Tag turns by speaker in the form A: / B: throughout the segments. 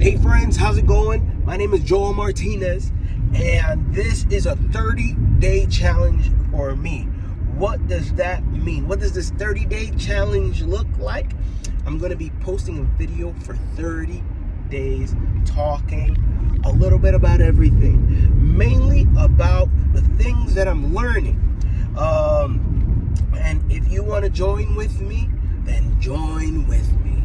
A: Hey friends, how's it going? My name is Joel Martinez, and this is a 30-day challenge for me. What does that mean? What does this 30-day challenge look like? I'm going to be posting a video for 30 days talking a little bit about everything, mainly about the things that I'm learning. And if you want to join with me, then join with me.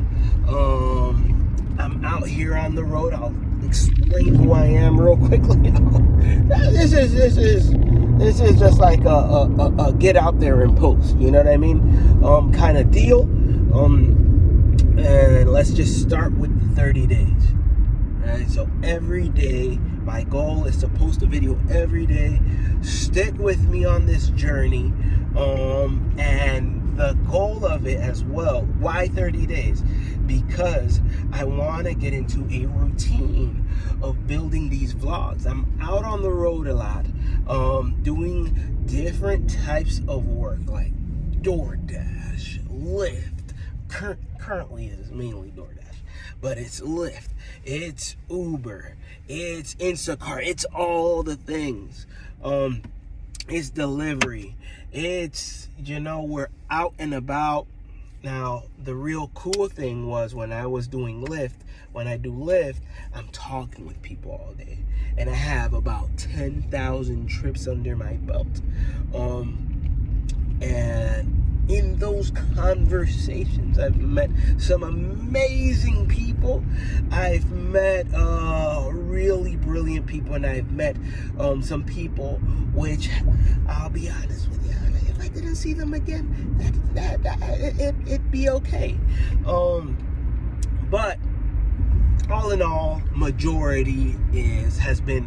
A: I'm out here on the road. I'll explain who I am real quickly. This is just like a get out there and post. You know what I mean? Kind of deal. And let's just start with the 30 days. Right? So every day, my goal is to post a video every day. Stick with me on this journey. And the goal of it as well, why 30 days? Because I want to get into a routine of building these vlogs. I'm out on the road a lot, doing different types of work like DoorDash, Lyft. Currently it is mainly DoorDash, but it's Lyft, it's Uber, it's Instacart, it's all the things. It's delivery. It's, we're out and about. Now, the real cool thing was when I was doing Lyft, when I do Lyft, I'm talking with people all day. And I have about 10,000 trips under my belt. And in those conversations, I've met some amazing people. I've met really brilliant people, and I've met some people which, I'll be honest with you, if I didn't see them again, it'd be okay. But all in all, majority has been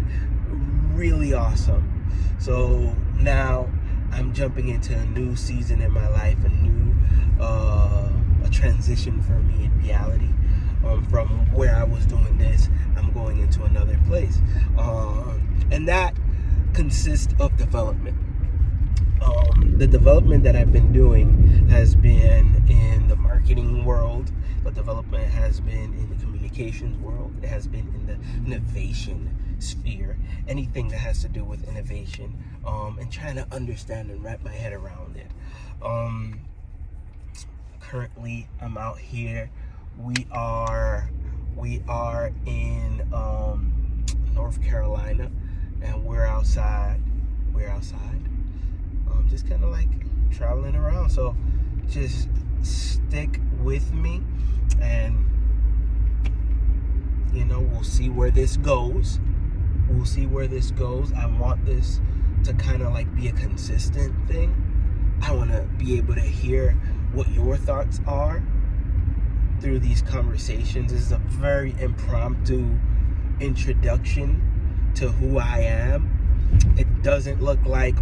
A: really awesome. So now I'm jumping into a new season in my life, a transition for me in reality. From where I was doing this, I'm going into another place. And that consists of development. The development that I've been doing has been in the marketing world. The development has been in the communications world. It has been in the innovation sphere. Anything that has to do with innovation, and trying to understand and wrap my head around it. Currently, I'm out here. We are in North Carolina, and we're outside. Just kind of like traveling around. So just stick with me, and we'll see where this goes. I want this to kind of like be a consistent thing. I want to be able to hear what your thoughts are through these conversations. This is a very impromptu introduction to who I am. It doesn't look like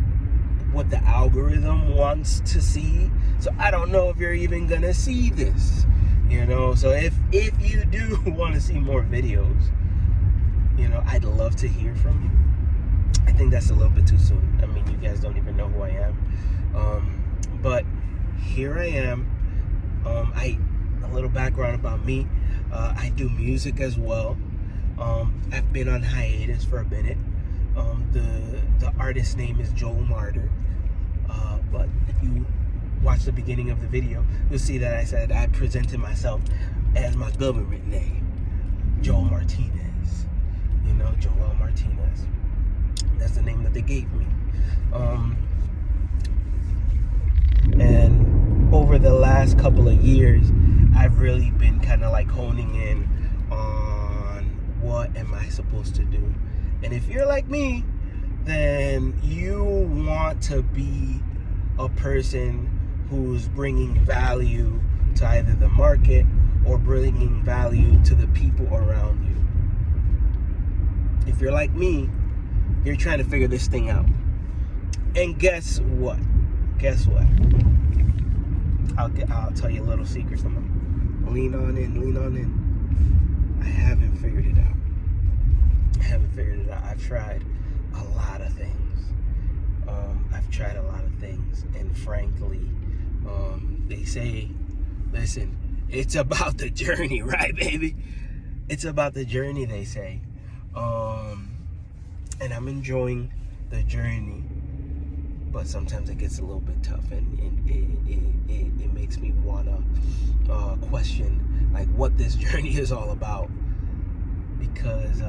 A: what the algorithm wants to see. So I don't know if you're even gonna see this. So if you do want to see more videos, I'd love to hear from you. I think that's a little bit too soon. I mean, you guys don't even know who I am. But here I am. A little background about me. I do music as well. I've been on hiatus for a minute. The artist's name is Joel Martyr. But if you watch the beginning of the video, you'll see that I said I presented myself as my government name, Joel Martinez. Joel Martinez. That's the name that they gave me. And over the last couple of years, I've really been kind of like honing in on what am I supposed to do. And if you're like me, then you want to be a person who's bringing value to either the market or bringing value to the people around you. If you're like me, you're trying to figure this thing out. And guess what? I'll tell you a little secret. Come on. Lean on in. I haven't figured it out. I've tried a lot of things. And frankly, they say, listen, it's about the journey, right, baby? it's about the journey, they say. And I'm enjoying the journey, but sometimes it gets a little bit tough, and it makes me wanna question like what this journey is all about. Because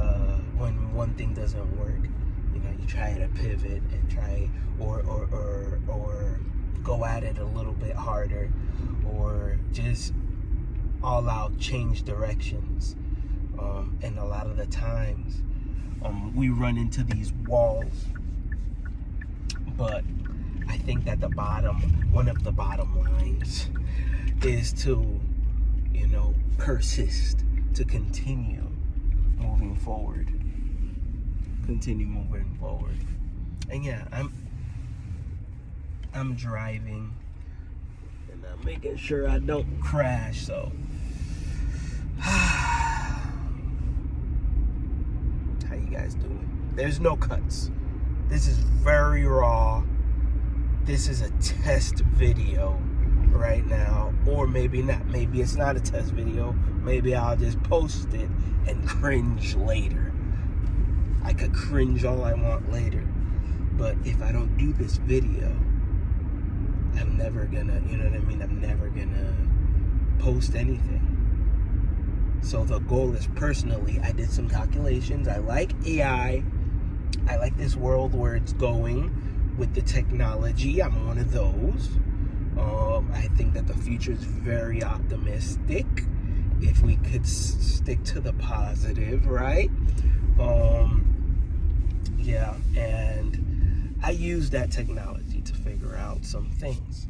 A: when one thing doesn't work, you know, you try to pivot and try or go at it a little bit harder, or just all out change directions. And a lot of the times we run into these walls. But I think that one of the bottom lines is to, you know, persist, to continue moving forward. And yeah, I'm driving and I'm making sure I don't crash, so how you guys doing? There's no cuts. This is very raw. This is a test video right now, or maybe not. Maybe it's not a test video. Maybe I'll just post it and cringe later. I could cringe all I want later, but if I don't do this video, I'm never gonna, you know what I mean? I'm never gonna post anything. So the goal is, personally, I did some calculations. I like AI. I like this world where it's going with the technology. I'm one of those. I think that the future is very optimistic if we could stick to the positive, right? Yeah, and I use that technology to figure out some things.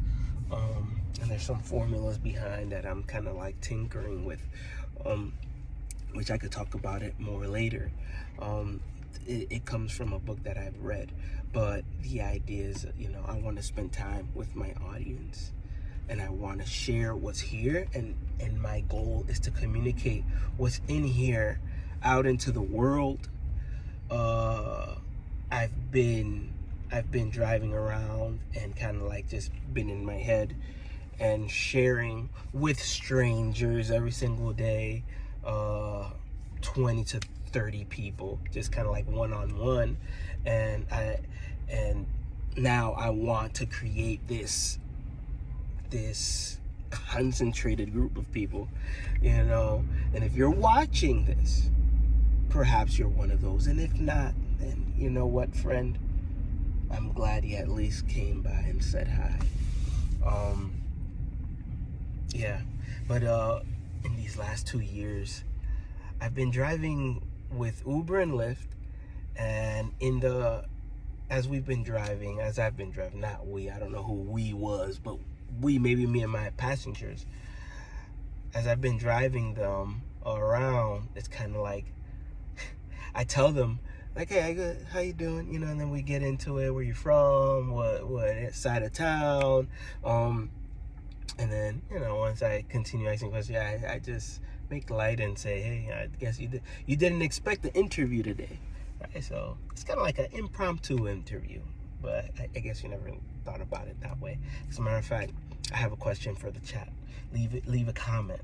A: And there's some formulas behind that I'm kind of like tinkering with, which I could talk about it more later. It comes from a book that I've read, but the idea is, you know, I want to spend time with my audience, and I want to share what's here, and my goal is to communicate what's in here out into the world. I've been driving around and kind of like just been in my head and sharing with strangers every single day, 20 to 30 people, just kind of like one-on-one, and now I want to create this concentrated group of people, you know. And if you're watching this, perhaps you're one of those, and if not, then you know what, friend, I'm glad you at least came by and said hi. Yeah, but in these last 2 years, I've been driving with Uber and Lyft, and as I've been driving, not we, I don't know who we was, but we, maybe me and my passengers, as I've been driving them around, it's kind of like, I tell them, like, hey, how you doing? You know, and then we get into it, where you from, what side of town, and then, you know, once I continue asking questions, I just make light and say, hey, I guess you didn't expect the interview today, right? So it's kind of like an impromptu interview, but I guess you never thought about it that way. As a matter of fact, I have a question for the chat. Leave a comment.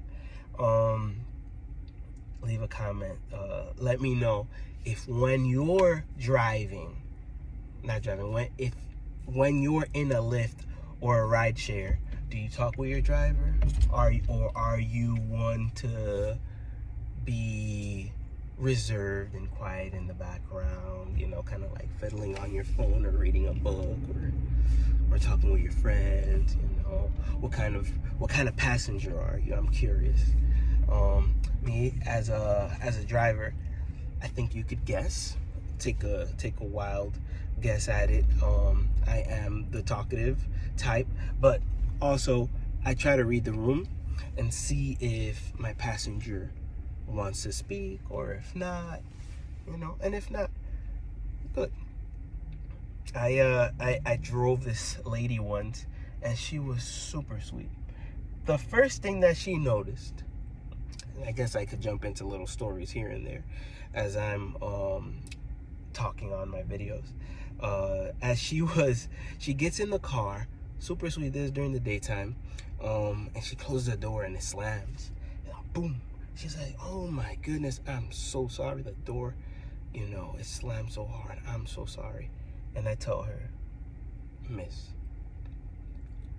A: Leave a comment. Let me know if when you're driving, when you're in a Lyft or a ride share, do you talk with your driver? Are you one to be reserved and quiet in the background, you know, kind of like fiddling on your phone or reading a book, or talking with your friends, you know? What kind of passenger are you? I'm curious. Me as a driver, I think you could guess. Take a wild guess at it. I am the talkative type, but also I try to read the room and see if my passenger wants to speak, or if not, you know. And if not, good. I drove this lady once, and she was super sweet. The first thing that she noticed, I guess I could jump into little stories here and there as I'm talking on my videos. As she gets in the car, super sweet. This is during the daytime, and she closes the door and it slams. Boom, She's like, oh my goodness, I'm so sorry. The door, it slammed so hard. I'm so sorry. And I tell her, Miss,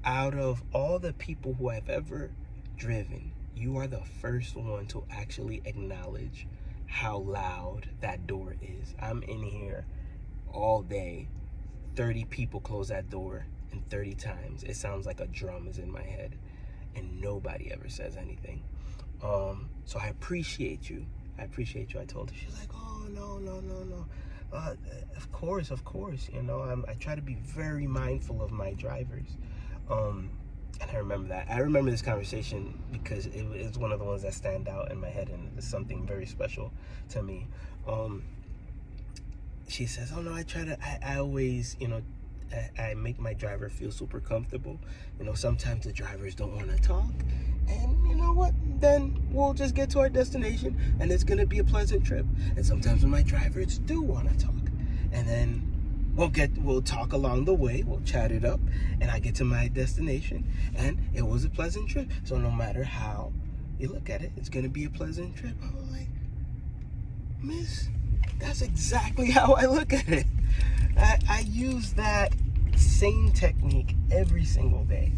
A: out of all the people who I've ever driven, you are the first one to actually acknowledge how loud that door is. I'm in here all day. 30 people close that door, and 30 times it sounds like a drum is in my head, and nobody ever says anything. So I appreciate you. I told her. She's like, oh, no. Of course. I try to be very mindful of my drivers. And I remember that. I remember this conversation because it's one of the ones that stand out in my head, and it's something very special to me. She says, oh no, I always, I make my driver feel super comfortable. Sometimes the drivers don't want to talk, and you know what? Then we'll just get to our destination, and it's gonna be a pleasant trip. And sometimes when my drivers do want to talk, and then we'll talk along the way, we'll chat it up, and I get to my destination, and it was a pleasant trip. So no matter how you look at it, it's gonna be a pleasant trip. I'm like, Miss, that's exactly how I look at it. I use that same technique every single day,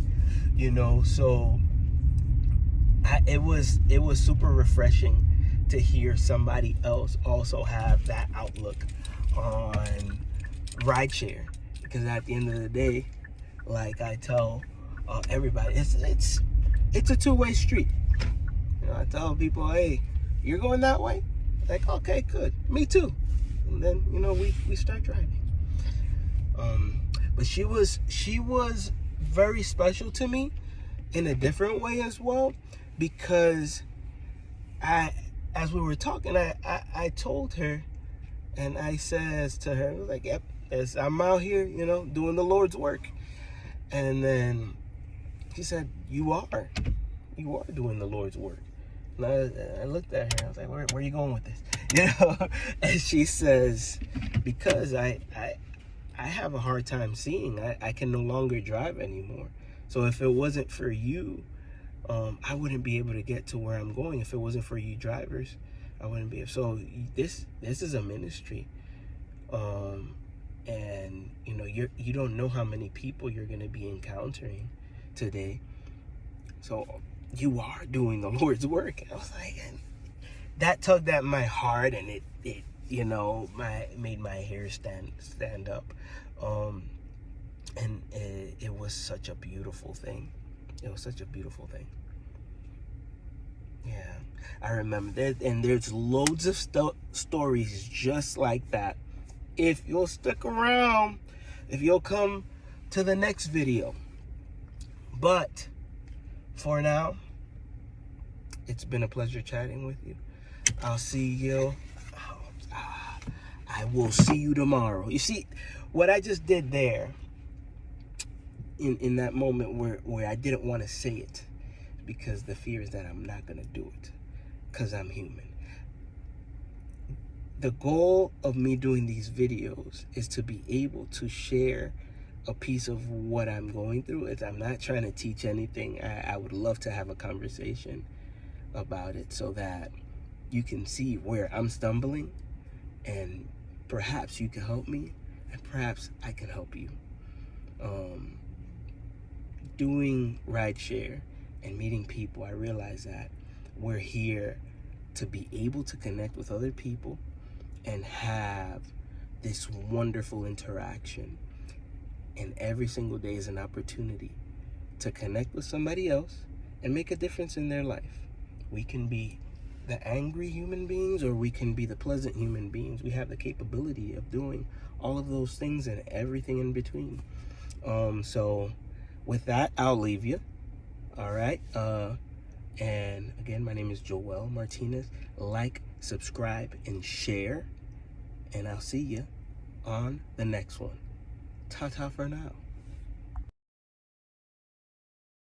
A: so it was super refreshing to hear somebody else also have that outlook on rideshare, because at the end of the day, like I tell everybody, it's a two-way street. I tell people, hey, you're going that way? Like, okay, good, me too. And then we start driving. But she was very special to me in a different way as well, because as we were talking, I told her, and I says to her, I was like, yep, I'm out here, doing the Lord's work. And then she said, you are doing the Lord's work. And I looked at her, I was like, where are you going with this? And she says, because I have a hard time seeing. I can no longer drive anymore. So if it wasn't for you, I wouldn't be able to get to where I'm going. If it wasn't for you drivers, I wouldn't be. So this is a ministry. And you don't know how many people you're going to be encountering today. So you are doing the Lord's work. And I was like, and that tugged at my heart, and it made my hair stand up. And it was such a beautiful thing. Yeah, I remember that, and there's loads of stories just like that. If you'll stick around, if you'll come to the next video. But for now, it's been a pleasure chatting with you. I'll see you. I will see you tomorrow. You see, what I just did there, in that moment where I didn't want to say it, because the fear is that I'm not going to do it, because I'm human. The goal of me doing these videos is to be able to share a piece of what I'm going through. I'm not trying to teach anything. I would love to have a conversation about it so that you can see where I'm stumbling, and perhaps you can help me, and perhaps I can help you. Doing rideshare and meeting people, I realize that we're here to be able to connect with other people and have this wonderful interaction. And every single day is an opportunity to connect with somebody else and make a difference in their life. We can be the angry human beings, or we can be the pleasant human beings. We have the capability of doing all of those things and everything in between. So with that, I'll leave you. All right. And again, my name is Joel Martinez. Like, subscribe, and share. And I'll see you on the next one. Ta-ta for now.